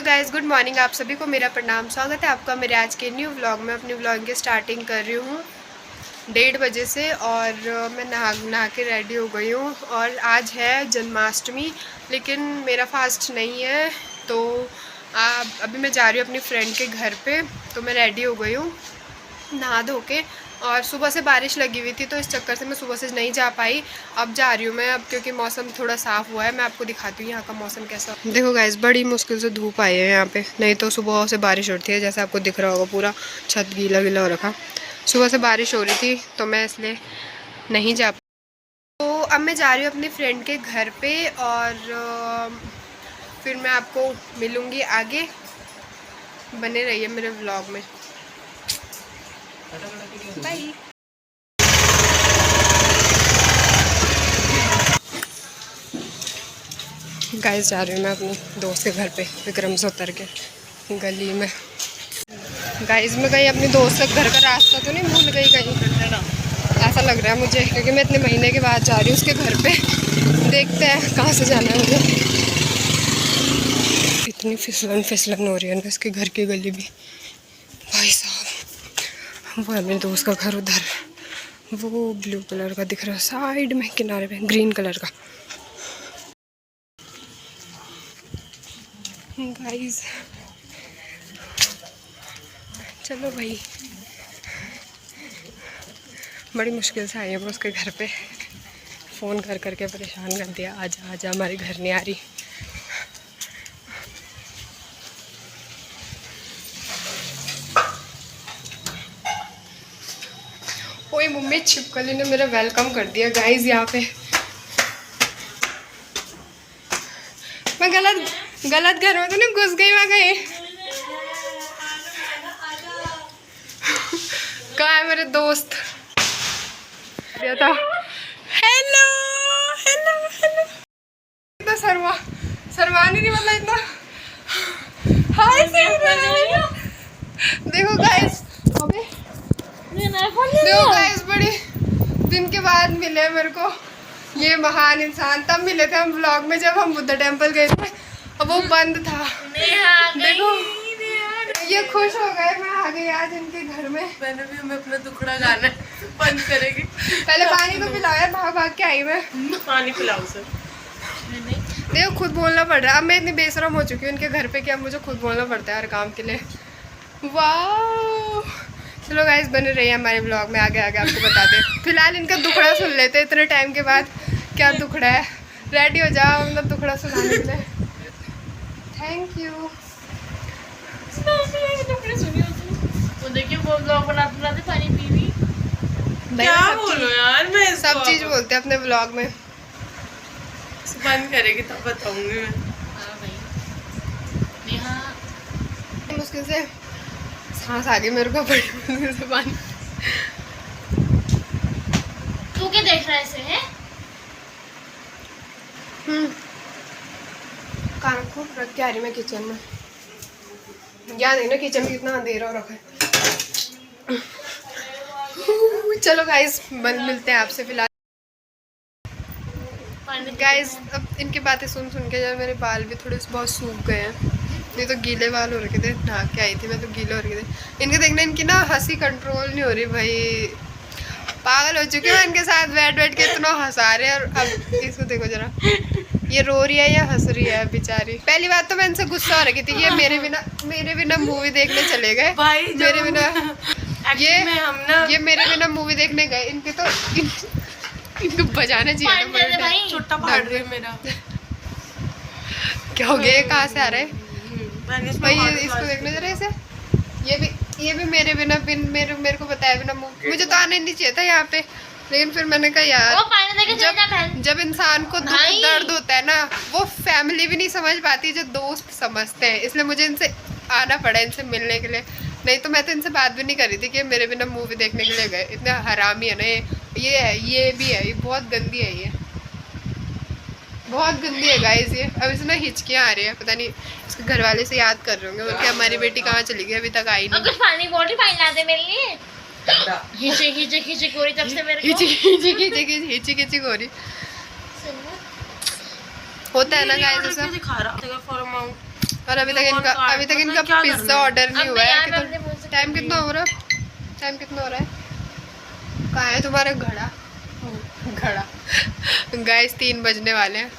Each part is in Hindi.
Guys, good morning. आप सभी को मेरा प्रणाम। स्वागत है आपका मेरे आज के न्यू व्लॉग में। अपनी व्लॉग की स्टार्टिंग कर रही हूँ 1:30 बजे से और मैं नहा के रेडी हो गई हूँ। और आज है जन्माष्टमी, लेकिन मेरा फास्ट नहीं है, तो अभी मैं जा रही हूँ अपनी फ्रेंड के घर पे। तो मैं रेडी हो गई हूँ नहा धो के, और सुबह से बारिश लगी हुई थी तो इस चक्कर से मैं सुबह से नहीं जा पाई। अब जा रही हूँ मैं, अब क्योंकि मौसम थोड़ा साफ़ हुआ है। मैं आपको दिखाती हूँ यहाँ का मौसम कैसा। देखो गाइस, बड़ी मुश्किल से धूप आई है यहाँ पे, नहीं तो सुबह से बारिश होती है। जैसे आपको दिख रहा होगा पूरा छत गीला गीला हो रखा। सुबह से बारिश हो रही थी तो मैं इसलिए नहीं जा पाई। तो अब मैं जा रही हूँ अपनी फ्रेंड के घर पर, और फिर मैं आपको मिलूँगी आगे। बने रहिए मेरे व्लॉग में। बाय। गाइस, जा रही हूँ मैं अपनी दोस्त के घर पे, विक्रम से उतर के गली में। गाइस, मैं कहीं अपनी दोस्त के घर का रास्ता तो नहीं भूल गई कहीं, ऐसा लग रहा है मुझे, क्योंकि मैं इतने महीने के बाद जा रही हूँ उसके घर पे। देखते हैं कहाँ से जाना है मुझे। इतनी फिसलन हो रही है ना इसके घर की गली भी। भाई साहब, वो है मेरे दोस्त का घर उधर, वो ब्लू कलर का दिख रहा है साइड में किनारे पे, ग्रीन कलर का। गाइस चलो भाई, बड़ी मुश्किल से आई है वो उसके घर पे। फ़ोन कर करके परेशान कर दिया, आजा आजा, हमारे घर नहीं आ रही। ओए मम्मी, छिपकली ने मेरा वेलकम कर दिया गाइस यहाँ पे। मैं गलत घर में तो नहीं घुस गई मैं कहीं? कहाँ है मेरे दोस्त? था हेलो हेलो हेलो। इतना शर्मानी नहीं, मतलब इतना हाय से। देखो गाइस, अबे देखो गाइस, बड़ी दिन के बाद मिले मेरे को ये महान इंसान। तब मिले थे हम व्लॉग में जब हम बुद्धा टेम्पल गए थे, अब वो बंद था। देखो ये खुश हो गए, मैं आ गई आज इनके घर में। मैंने भी हमें अपना दुखड़ा गाना बंद करेगी। पहले पानी तो पिलाओ यार, भाग के आई मैं। पानी पिलाओ सर। देखो खुद बोलना पड़ रहा है। अब मैं इतनी बेशरम हो चुकी हूँ इनके घर पे कि अब मुझे खुद बोलना पड़ता है हर काम के लिए। वाह, चलो गाइस, बने रहिए हमारे ब्लॉग में। आगे आगे आपको बताते। फिलहाल इनका दुखड़ा सुन लेते इतने टाइम के बाद। क्या दुखड़ा है? रेडी हो जाओ मतलब दुखड़ा सुनाने के लिए। Thank you. वो देखिए वो ब्लॉग बनाते पानी पी क्या बोलो यार, मैं सब चीज बोलते हैं अपने ब्लॉग में। बंद करेगी तब बताऊंगी मैं। हाँ भाई, नेहा मुश्किल से सांस आ गई मेरे को, बड़ी मुश्किल से पानी। तू क्या देख रहा है इसे? है कान को रख के आ रही मैं किचन में। याद है ना किचन में कितना अंधेरा हो रखा है। चलो गाइस, मिलते हैं आपसे। फिलहाल गाइस, अब इनकी बातें सुन के जब मेरे बाल भी थोड़े बहुत सूख गए हैं। नहीं तो गीले बाल हो रखे थे, नहा के आई थी मैं तो गीले हो रखे थे। इनके देखना, इनकी ना हंसी कंट्रोल नहीं हो रही भाई। पागल हो चुके हैं इनके साथ बैठ के, इतना हंसा रहे हैं। और अब इसको देखो जरा, ये रो रही है या हंस रही है बेचारी। पहली बात तो मैं इनसे गुस्सा हो रही थी, ये मेरे बिना मूवी देखने चले गए भाई। मेरे बिना ये मेरे बिना मूवी देखने गए। इनके तो इनको बजाना चाहिए। छोटा फाड़ रही है मेरा। क्या हो गया? कहाँ से आ रहा है भाई? इसको देखने जरा इसे। ये भी मेरे बिना मेरे को बताया बिना मूवी। मुझे तो आने नहीं चाहिए था यहाँ पे, लेकिन फिर मैंने कहा यार, जब इंसान को दुख दर्द होता है ना, वो फैमिली भी नहीं समझ पाती जो दोस्त समझते हैं। इसलिए मुझे इनसे आना पड़ा, इनसे मिलने के लिए। नहीं तो मैं तो इनसे बात भी नहीं कर रही थी कि मेरे बिना मूवी देखने के लिए गए। इतना हरामी है ना ये भी है। ये बहुत गंदी है, ये बहुत गंदी है गाइस ये। अब इसे ना हिचकियाँ आ रही है, पता नहीं इसके घर वाले से याद कर रहे होंगे और क्या हमारी बेटी कहाँ चली गई, अभी तक आई नहीं। कुछ पानी बोतल पानी ला दे मेरे लिए। हिची गोरी तब से मेरे को हिची गोरी होता है ना गाइस। दिखा रहा था फॉर अमाउंट और अभी तक इनका पिज्जा ऑर्डर नहीं हुआ है। टाइम कितना हो रहा है? कहाँ है तुम्हारा घड़ा? गाइस 3 बजने वाले हैं,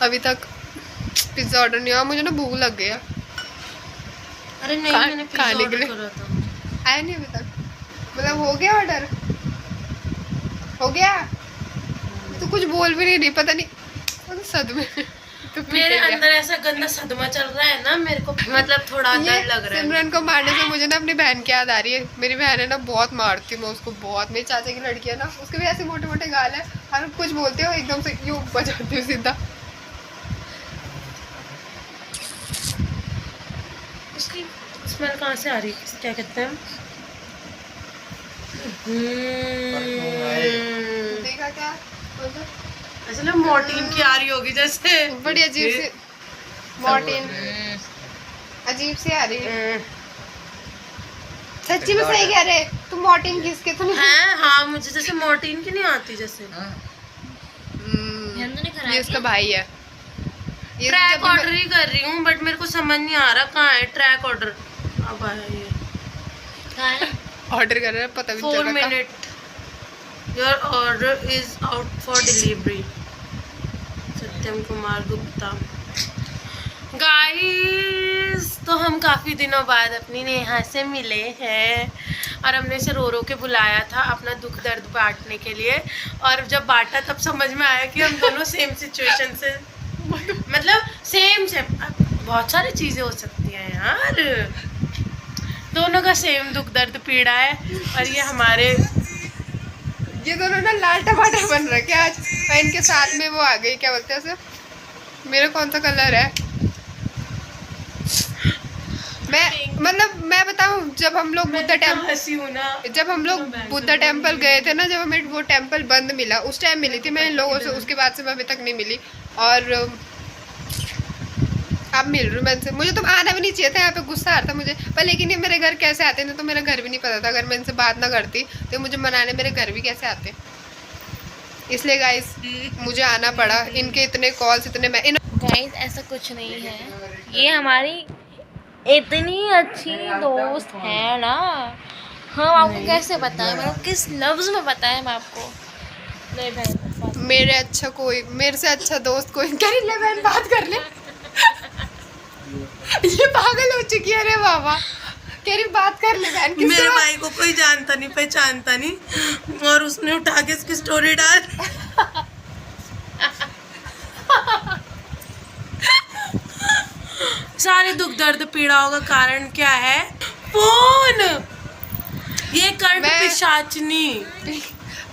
अभी तक पिज्जा ऑर्डर नहीं हुआ। मुझे ना भूख लग गया। अरे नहीं, मैंने पिज्जा ऑर्डर करा था। आया नहीं अभी तक? मतलब हो गया ऑर्डर? हो गया? तो कुछ बोल भी नहीं रही, पता नहीं सदमे तो मेरे अंदर ऐसा गंदा सदमा चल रहा है ना, मेरे को मतलब थोड़ा डर लग रहा है। सिमरन को मारने से मुझे ना अपनी बहन की याद आ रही है। मेरी बहन है ना, बहुत मारती हूँ मैं उसको, बहुत। मेरी चाचा की लड़की है ना, उसके भी ऐसे मोटे मोटे गाल है, हर कुछ बोलते हो एकदम से यूं बजाती हूँ सीधा। उसकी स्मेल कहाँ से आ रही है? क्या कहते हैं? देखा क्या? ऐसे ना मोर्टीन की आ रही होगी जैसे, बड़ी अजीब सी मोर्टीन, अजीब सी आ रही है। सच्ची में सही कह रहे तुम, मोर्टीन किसके तुम हैं? हाँ, मुझे जैसे मोर्टीन की नहीं आती जैसे। ये उसका भाई है। ट्रैक ऑर्डर ही कर रही हूँ, बट मेरे को समझ नहीं आ रहा कहाँ है ट्रैक ऑर्डर। अब आया ये, कहाँ है? ऑर्डर कर रहा है, पता भी नहीं 4 चल रहा। Minute, your order is out for delivery. Satyam Kumar Gupta. Guys, तो हम काफ़ी दिनों बाद अपनी नेहा से मिले हैं और हमने इसे रो रो के बुलाया था अपना दुख दर्द बांटने के लिए। और जब बांटा तब समझ में आया कि हम दोनों सेम सिचुएशन से, मतलब सेम बहुत सारी चीज़ें हो सकती हैं यार, दोनों का सेम दुख दर्द पीड़ा है। और ये दोनों ना लाल टमाटर बन रखे आज। और इनके साथ में वो आ गई, क्या बोलते हैं उसे, मेरा कौन सा कलर है, मैं बताऊं, जब हम लोग बुद्धा टेम्पल गए थे ना, जब हमें वो टेम्पल बंद मिला, उस टाइम मिली थी मैं इन लोगों से। उसके बाद से मैं अभी तक नहीं मिली, और अब मिल रही हूँ मैं इनसे। मुझे तो आना भी नहीं चाहिए था यहाँ पे, गुस्सा आ रहा था मुझे पर, लेकिन ये मेरे घर कैसे आते हैं, तो मेरा घर भी नहीं पता था। अगर मैं इनसे बात ना करती तो मुझे मनाने मेरे घर भी कैसे आते। इसलिए गाइस मुझे आना पड़ा। इनके इतने कॉल्स, इतने गाइस ऐसा कुछ नहीं है, ये हमारी इतनी अच्छी दोस्त है ना। हम आपको कैसे बताएं, मतलब किस लफ्ज में बताएं मैं आपको। नहीं बहन, मेरे से अच्छा दोस्त कोई, कह रही ले बहन बात कर ले। ये पागल हो चुकी है रे बाबा, कह रही बात कर ले बहन। मेरे भाई को कोई जानता नहीं पहचानता नहीं, और उसने उठा के इसकी स्टोरी डाल। सारे दुख दर्द पीड़ाओं का कारण क्या है? फोन। ये कर्ण पिशाचनी।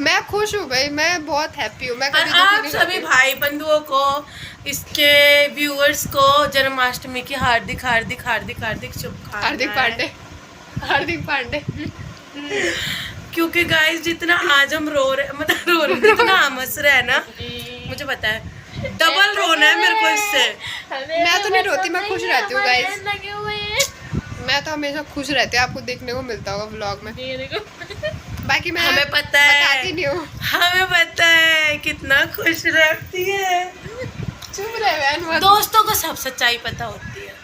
मैं खुश हूँ भाई, मैं बहुत हैप्पी हूँ। मैं कभी आप सभी भाई बंधुओं को, इसके व्यूअर्स को जन्माष्टमी की हार्दिक हार्दिक हार्दिक हार्दिक शुभकामनाएं। हार्दिक पांडे। क्योंकि गाइस जितना आज हम रो रहे जितना हम हंस रहे हैं ना, मुझे पता है डबल रोना है मेरे को इससे। मैं तो नहीं रोती, मैं खुश रहती हूँ गाइस। मैं तो हमेशा खुश रहती हूँ, आपको देखने को मिलता होगा व्लॉग में। बाकी मैं हमें पता है, बताती नहीं हूँ। हमें पता है कितना खुश रहती है। चुप रहे बहन, दोस्तों को सब सच्चाई पता होती है।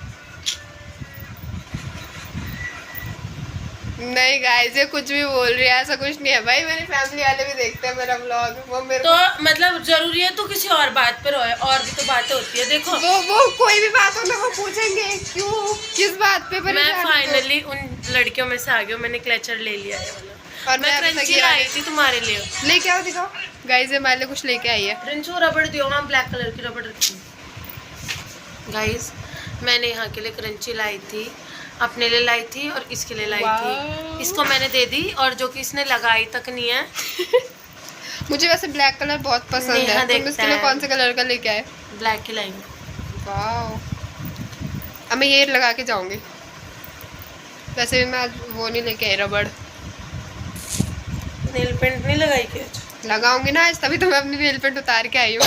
नहीं गाइस, ये कुछ भी बोल रही है, ऐसा कुछ नहीं है भाई। मेरी फैमिली वाले भी देखते हैं मेरा व्लॉग, वो मेरे तो मतलब जरूरी है तो किसी और बात पर रोए, और भी तो बातें होती है। देखो वो कोई भी बात हो ना, वो पूछेंगे क्यों, किस बात पे। मैं फाइनली उन लड़कियों में से आ गई, मैंने क्लेचर ले लिया है वाला। और मैं क्रंची लाई थी तुम्हारे लिए। लेके आओ, दिखाओ गाइस, ये हमारे लिए कुछ लेके आई है। रिंचू रबड़ दियो, वहाँ ब्लैक कलर की रबड़ रखी। गाइस मैंने यहाँ के लिए क्रंची लाई थी, अपने लिए लाई थी और इसके लिए लाई थी। इसको मैंने दे दी, और जो कि इसने लगाई तक नहीं है। मुझे वैसे ब्लैक कलर बहुत पसंद है। तुम इसके लिए कौन से कलर का लेके आए? ब्लैक की लाई। वाओ, अब मैं ये लगा के जाऊंगी। वैसे भी मैं आज वो नहीं लेके आई, रबड़। नेल पेंट नहीं लगाई क्या? लगाऊंगी ना आज, तभी तो मैं अपनी नेल पेंट उतार के आई हूँ।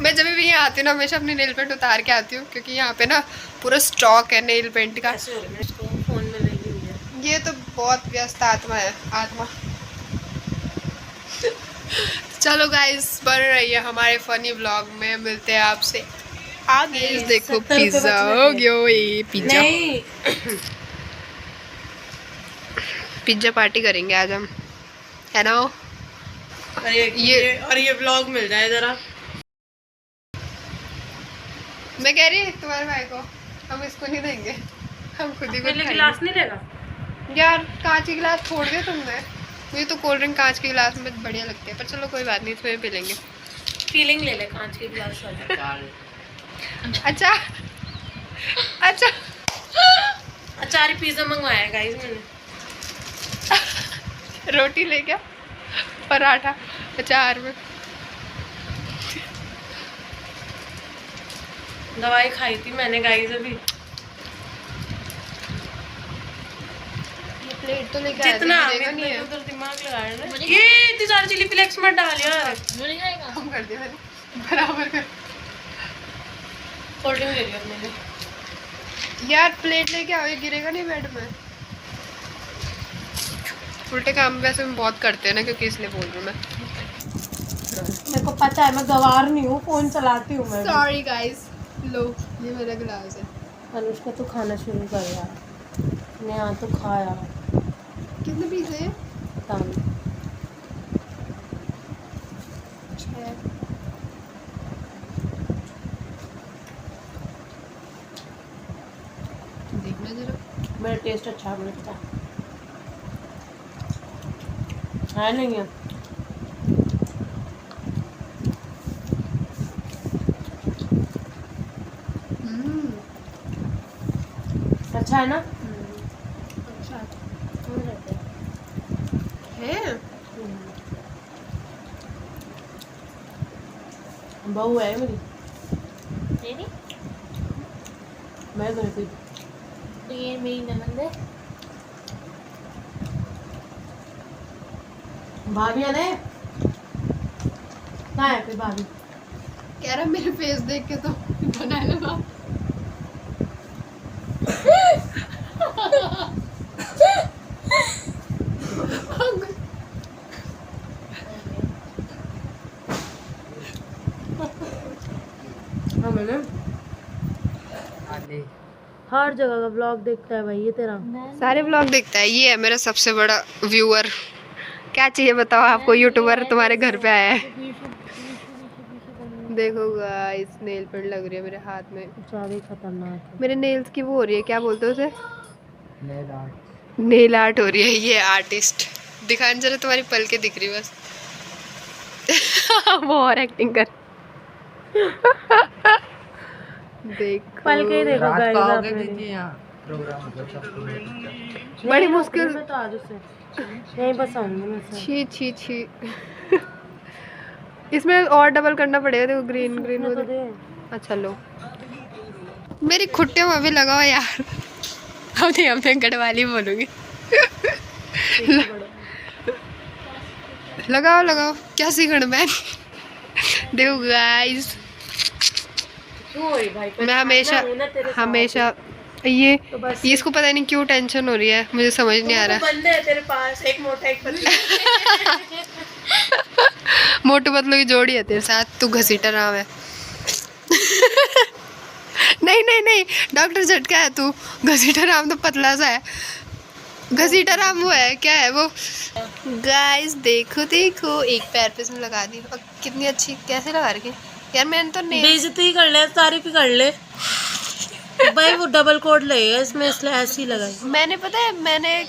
मैं जब भी यहाँ आती हूँ ना, हमेशा अपनी नेल पेंट उतार के आती हूँ, क्योंकि यहाँ पे ना पूरा स्टॉक है नेल पेंट का। इसको फोन में लगी हुई है। ये तो बहुत व्यस्त आत्मा है, आत्मा। चलो गाइस, बन रही है हमारे फनी व्लॉग में। मिलते हैं आपसे आ गए। देखो पिज्जा हो गया, ये पिज्जा नहीं पिज्जा पार्टी करेंगे आज हम, है ना? ये व्लॉग मिल जाए जरा। मैं कह रही तुम्हारे भाई को हम इसको नहीं देंगे, हम खुद ही पहले गिलास नहीं लेगा यार। कांच की गिलास छोड़ दे तुमने, मुझे तो कोल्ड ड्रिंक कांच के गिलास में बढ़िया लगती है, पर चलो कोई बात नहीं, इसमें पी लेंगे। फीलिंग ले ले कांच के गिलास वाला। अच्छा अच्छा अचारी पिज्जा मंगवाया है गाइस मैंने। रोटी ले क्या, पराठा अचार में। दवाई खाई थी मैंने गाइस अभी। ये प्लेट तो लेके जितना नहीं है, उधर दिमाग लगाया ना। ये इतनी सारी चिली फ्लेक्स मत डाल यार। कम कर दिया मैंने, बराबर कर। कोल्ड ड्रिंक ले लिया मैंने। यार प्लेट लेके आओ, ये गिरेगा नहीं बेड में। उल्टे काम वैसे हम बहुत करते हैं ना, क्योंकि इसलिए बोल रही हूँ मैं। मेरे को पता है मैं गवार नहीं हूँ, फोन चलाती हूँ मैं। Sorry guys. लो ये मेरा गिलास है। अनुष्का तो खाना शुरू कर यार, मैं यहाँ तो खाया। कितने पीस है? पता नहीं। देखना जरा। मेरा टेस्ट अच्छा लगता है नहीं है? अच्छा है ना? अच्छा है। बहू है मेरी, तेरी मैं घर पे। तो ये मेरी ननद है। भाभी ने कहाँ है फिर भाभी? कह रहा मेरे फेस देख के तो बनाए लगा। हाँ मैंने हर जगह का व्लॉग देखता है भाई ये तेरा। सारे व्लॉग देखता है, ये है मेरा सबसे बड़ा व्यूअर। क्या चाहिए बताओ आपको, यूट्यूबर तुम्हारे घर पे आया है। देखो गाइस, नेल पेंट लग रही है मेरे हाथ में, ज्यादा ही खतरनाक है। मेरे नेल्स की वो हो रही है, क्या बोलते हैं उसे, नेल आर्ट हो रही है। ये आर्टिस्ट दिखाने जरा, तुम्हारी पल के दिख रही बस। वो और एक्टिंग कर। देखो पल के ही देखो गाइस आप मेरे। बड़ी मुश्किल। मैं तो आज उससे यहीं बस आऊंगी मैं। छी छी छी। इसमें और डबल करना पड़ेगा, देखो ग्रीन ग्रीन हो रही। अच्छा लो, मेरी खुट्टियों में भी लगाओ यार। अब नहीं, अब मैं गढ़वाली बोलूँगी। लगाओ लगाओ, क्या सीखना मैं। देखो गाइस, मैं हमेशा ये इसको पता नहीं क्यों टेंशन हो रही है, मुझे समझ नहीं आ रहा। बंदे है तेरे पास, एक मोटा एक पतला। मोटू पतलू की जोड़ी है तेरे साथ, तू घसीटा राम है। नहीं नहीं नहीं, डॉक्टर झटका है तू, घसीटा राम तो पतला सा है। घसीटा राम वो है, क्या है वो। गाइस देखो देखो, एक पैर पे इसमें लगा दी, और कितनी अच्छी कैसे लगा रखी यार। मैंने तो नहीं, बेइज्जती कर ले, तारीफ ही कर ले भाई। वो डबल कोड लगेगा इसमें, इसलिए ऐसी लगाई मैंने, पता है मैंने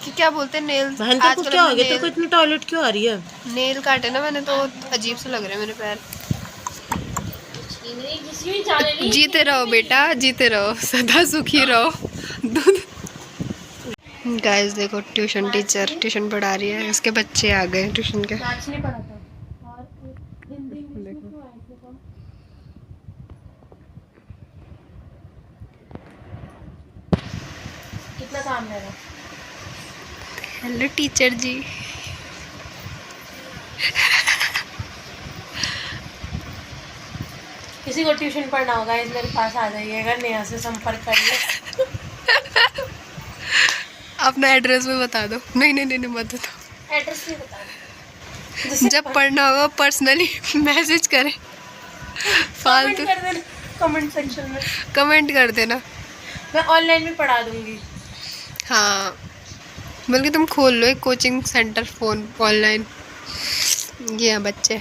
क्या बोलते हैं, नेल्स। बहन तेरे को क्या हो गया? तेरे को इतनी टॉयलेट क्यों आ रही है? नेल काटे ना मैंने, तो अजीब से लग रहे हैं मेरे पैर। जीते रहो बेटा, जीते रहो, सदा सुखी रहो। गाइस देखो, ट्यूशन टीचर ट्यूशन पढ़ा रही है, उसके बच्चे आ गए ट्यूशन के। मैथ्स नहीं पढ़ाता और हिंदी इंग्लिश में क्यों आए थे तुम? कितना काम है? हेलो टीचर जी। किसी को ट्यूशन पढ़ना होगा इस मेरे पास आ जाइएगा, नेहा से संपर्क करिए। अपना एड्रेस में बता दो। नहीं नहीं नहीं मत बताओ, एड्रेस नहीं बता दो। जब पढ़ना होगा पर्सनली मैसेज करें। फालतू कमेंट सेक्शन में कमेंट कर देना। मैं ऑनलाइन भी पढ़ा दूंगी। हाँ, बल्कि तुम खोल लो एक कोचिंग सेंटर फ़ोन ऑनलाइन। ये हैं बच्चे,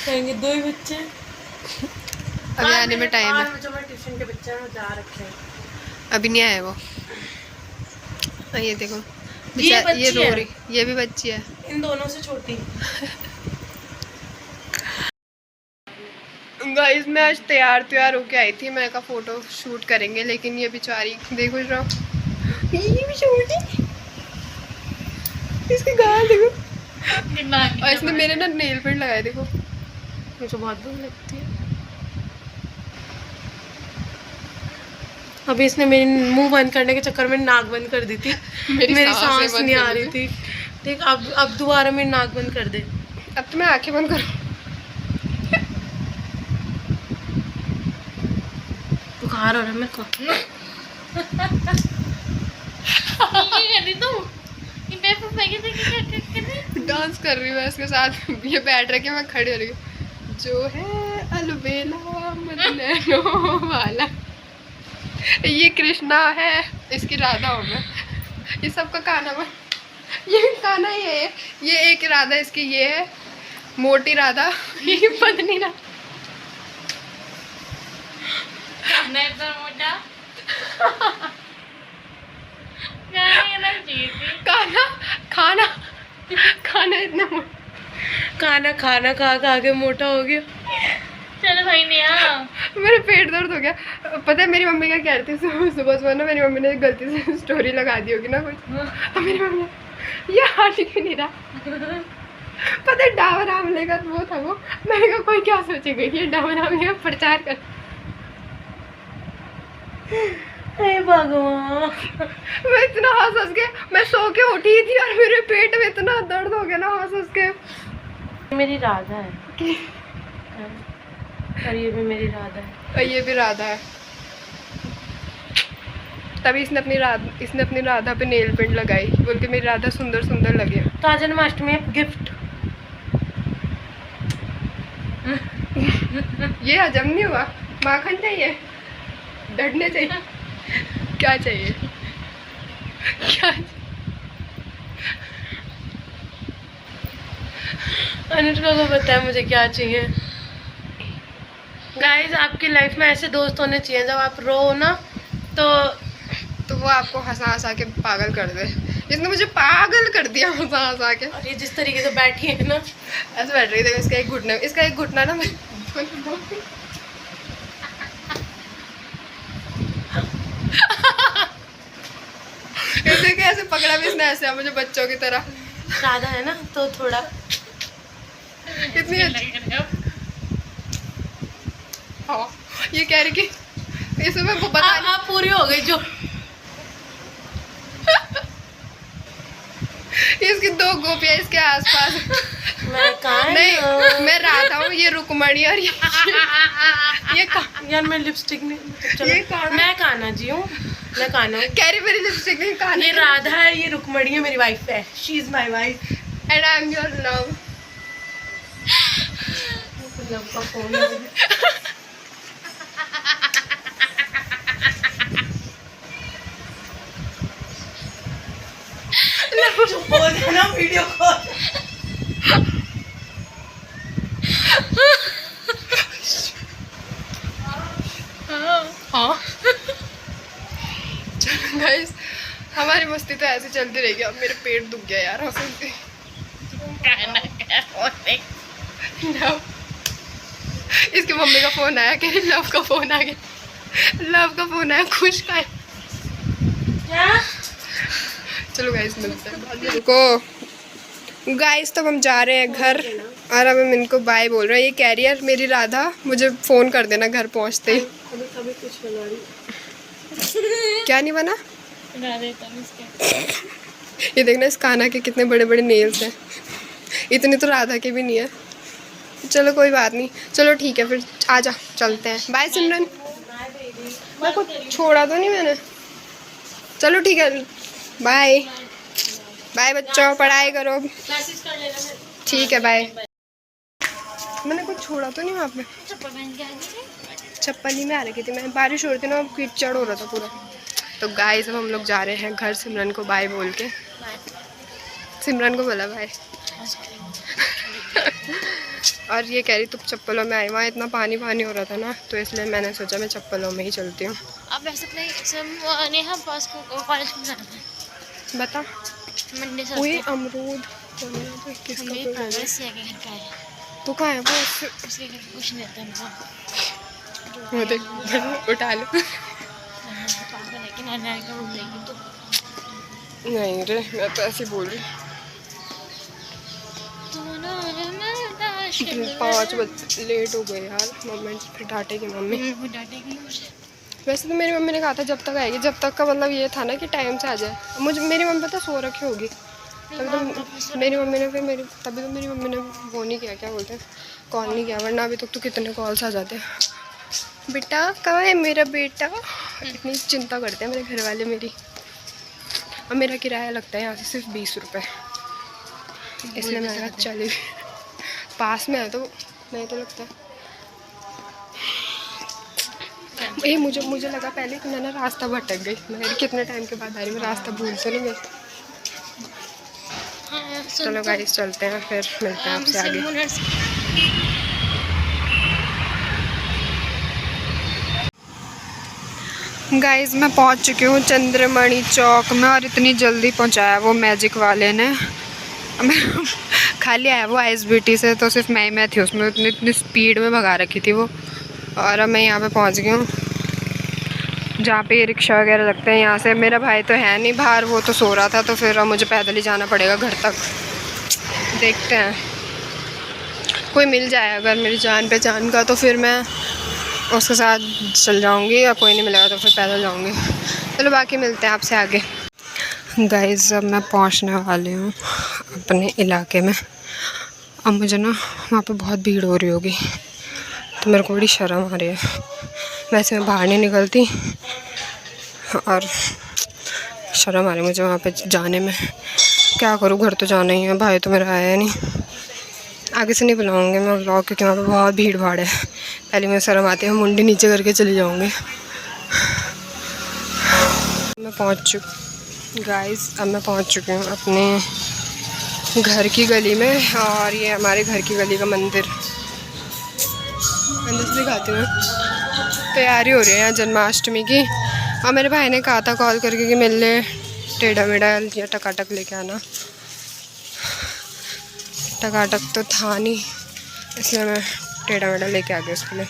कहेंगे 2 ही बच्चे अभी आने में टाइम है। जो मैं ट्यूशन के बच्चे हैं वो जा रखे हैं, अभी नहीं आया वो। ये देखो ये रो रही, ये भी बच्ची है, इन दोनों से छोटी। गाइस मैं आज तैयार होके आई थी, मैंने कहा फ़ोटो शूट करेंगे, लेकिन ये बेचारी देखो जरा, ये भी छोटी, इसके गाल देखो, और इसने मेरे ना नेल पेंट लगाए देखो, मुझे बहुत बुरी लगती है। अभी इसने मेरी मुंह बंद करने के चक्कर में नाक बंद कर दी थी। मेरी सांस नहीं आ रही थी। ठीक, अब दोबारा मेरी नाक बंद कर दे। अब तो मैं आंखें बंद करूँ। बुखार हो रहा है मेरे को। डांस कर रही हूँ इसके साथ, ये बैठ रही, मैं खड़ी हो रही हूँ। जो है अलबेला मदनैनो वाला, ये कृष्णा है, इसकी राधा हूँ मैं। ये सबका गाना में, ये गाना ये एक राधा इसकी, ये है मोटी राधा, ये पत्नी राधा। खाना खाना खाना इतना खाना खाना खा के मोटा हो गया। चलो भाई नेहा, मेरे पेट दर्द हो गया। पता है मेरी मम्मी क्या कह रही थी सुबह ना, मेरी मम्मी ने गलती से स्टोरी लगा दी होगी ना कुछ, और मेरी मम्मी ये हाथ क्यों नहीं रहा, पता है डाबर आमले का वो था वो, मैंने कहा कोई क्या सोचेगा ये डाबर आमले का प्रचार कर। हे भगवान, मैं इतना हंस के, मैं सो के उठी थी और मेरे पेट में इतना दर्द हो गया ना हंस के। मेरी राधा है और ये भी मेरी राधा है, और ये भी राधा है। तभी इसने अपनी राधा पे नेल पेंट लगाई, बोल के मेरी राधा सुंदर सुंदर लगे। तो आज जन्माष्टमी गिफ्ट। ये हजम नहीं हुआ, माखन चाहिए, डरने चाहिए, क्या चाहिए, क्या अनुष्का को पता है मुझे क्या चाहिए। गाइस, आपकी लाइफ में ऐसे दोस्त होने चाहिए जब आप रो ना तो वो आपको हंसा के पागल कर दे। इसने मुझे पागल कर दिया हंसा के। और ये जिस तरीके से बैठी है ना, ऐसे बैठ रही थी, इसका एक घुटना ना मैं ऐसे पकड़ा भी इसने, ऐसे मुझे बच्चों की तरह। राधा है ना तो थोड़ा कितनी हाँ, ये कह रही कि इसमें वो बता आप पूरी हो गई जो इसकी 2 गोपियाँ इसके आसपास। मैं कहाँ नहीं, मैं राधा हूँ, ये रुक्मणी और ये यार मैं लिपस्टिक नहीं, चलो ये कान्हा। मैं कान्हा जी हूँ, मैं कान्हा हूँ। कह रही मेरी लिपस्टिक नहीं कान्हा। ये राधा है, ये रुक्मणी है, मेरी वाइफ है, she is my wife and I am your love. Love का फोन है। बोल देना वीडियो कॉल। हाँ चलो गाइस, हमारी मस्ती तो ऐसे चलती रहेगी। अब मेरे पेट दुख गया यार हंसते। इसकी मम्मी का फोन आया कि लव का फोन आ गया, लव का फोन आया, खुश का है। चलो गाइस मिलते हैं। रुको गाइस, तब हम जा रहे हैं घर और अब हम इनको बाय बोल रहे हैं। ये कह रही है मेरी राधा मुझे फ़ोन कर देना घर पहुंचते ही। अभी कुछ बना रही। क्या नहीं बना? ये देखना इस कान्हा के कितने बड़े बड़े नेल्स हैं, इतने तो राधा के भी नहीं है। चलो कोई बात नहीं, चलो ठीक है फिर, आजा चलते हैं। बाय सिमरन, मैं कुछ छोड़ा तो नहीं मैंने। चलो ठीक है, बाय बाय बच्चों, पढ़ाई करो। मैसेज कर लेना। ठीक है बाय। मैंने कुछ छोड़ा तो नहीं वहाँ पे? चप्पल पहन के आ गई थी। चप्पल ही में आ रखी थी मैं, बारिश हो रही थी ना, कीचड़ हो रहा था पूरा। तो गाइस अब हम लोग जा रहे हैं घर, सिमरन को बाय बोल के। सिमरन को बोला बाय। और ये कह रही तुम चप्पलों में आई, वहाँ इतना पानी पानी हो रहा था ना, तो इसलिए मैंने सोचा मैं चप्पलों में ही चलती हूँ। अब वैसे अपने नेहा पास को कॉलेज में जाना है। बता। मंडे से कोई अमरूद किसका मेरे कोई पास के घर का है। तो कहाँ है वो? उसके घर पे कुछ नहीं रहता हमको। वो देख उठा लो। पापा लेकिन नाना का रूम लेगी तो नहीं रे, मैं तो ऐसे बोल रही। 5 बजे लेट हो गए यार, मम्मी फिर डांटेगी मम्मी। डांटेगी मुझे। वैसे तो मेरी मम्मी ने कहा था जब तक आएगी, जब तक का मतलब ये था ना कि टाइम से आ जाए। मुझे मेरी मम्मी पता सो रखी होगी तभी तो मेरी मम्मी ने तभी तो मेरी मम्मी ने वो नहीं किया, क्या बोलते हैं, कॉल नहीं किया, वरना अभी तक तो कितने कॉल्स आ जाते हैं। बेटा कहाँ है मेरा बेटा? इतनी चिंता करते हैं मेरे घर वाले मेरी। और मेरा किराया लगता है यहाँ से सिर्फ 20 रुपये, इसलिए मैं चली पास में है तो नहीं तो लगता है। ये मुझे लगा पहले कि मैं ना रास्ता भटक गई। मैं कितने टाइम के बाद आ रही, मैं रास्ता भूल तो नहीं गई। चलो गाइस चलते हैं, फिर मिलते हैं आपसे आगे। गाइस मैं पहुंच चुकी हूँ चंद्रमणि चौक में, और इतनी जल्दी पहुंचाया वो मैजिक वाले ने। खाली आया वो ISBT से, तो सिर्फ मैं थी उसमें, इतनी स्पीड में भगा रखी थी वो। और अब मैं यहाँ पे पहुँच गई हूँ जहाँ पे ये रिक्शा वगैरह लगते हैं। यहाँ से मेरा भाई तो है नहीं बाहर, वो तो सो रहा था, तो फिर अब मुझे पैदल ही जाना पड़ेगा घर तक। देखते हैं कोई मिल जाए अगर मेरी जान पहचान का, तो फिर मैं उसके साथ चल जाऊँगी, या कोई नहीं मिलेगा तो फिर पैदल जाऊँगी। चलो बाकी मिलते हैं आपसे आगे। गाइस अब मैं पहुँचने वाली हूँ अपने इलाके में। अब मुझे ना वहाँ पे बहुत भीड़ हो रही होगी, तो मेरे को बड़ी शर्म आ रही है। वैसे मैं बाहर नहीं निकलती, और शर्म आ रही मुझे वहाँ पे जाने में। क्या करूँ, घर तो जाना ही है, भाई तो मेरा आया नहीं। आगे से नहीं बुलाऊँगी मैं व्लॉग, क्योंकि वहाँ पे बहुत भीड़ भाड़ है। पहले मैं शर्म आती है, मुंडी नीचे करके चली जाऊँगी। मैं अब मैं पहुँच चुकी हूँ अपने घर की गली में, और ये हमारे घर की गली का मंदिर। अंदर से दिखाती हूँ। तैयारी हो रही है यहाँ जन्माष्टमी की, और मेरे भाई ने कहा था कॉल करके कि मिल ले, टेढ़ा मेढ़ा या टकाटक लेके आना। टकाटक तो था नहीं, इसलिए मैं टेढ़ा मेढ़ा लेके आ गई उसके लिए।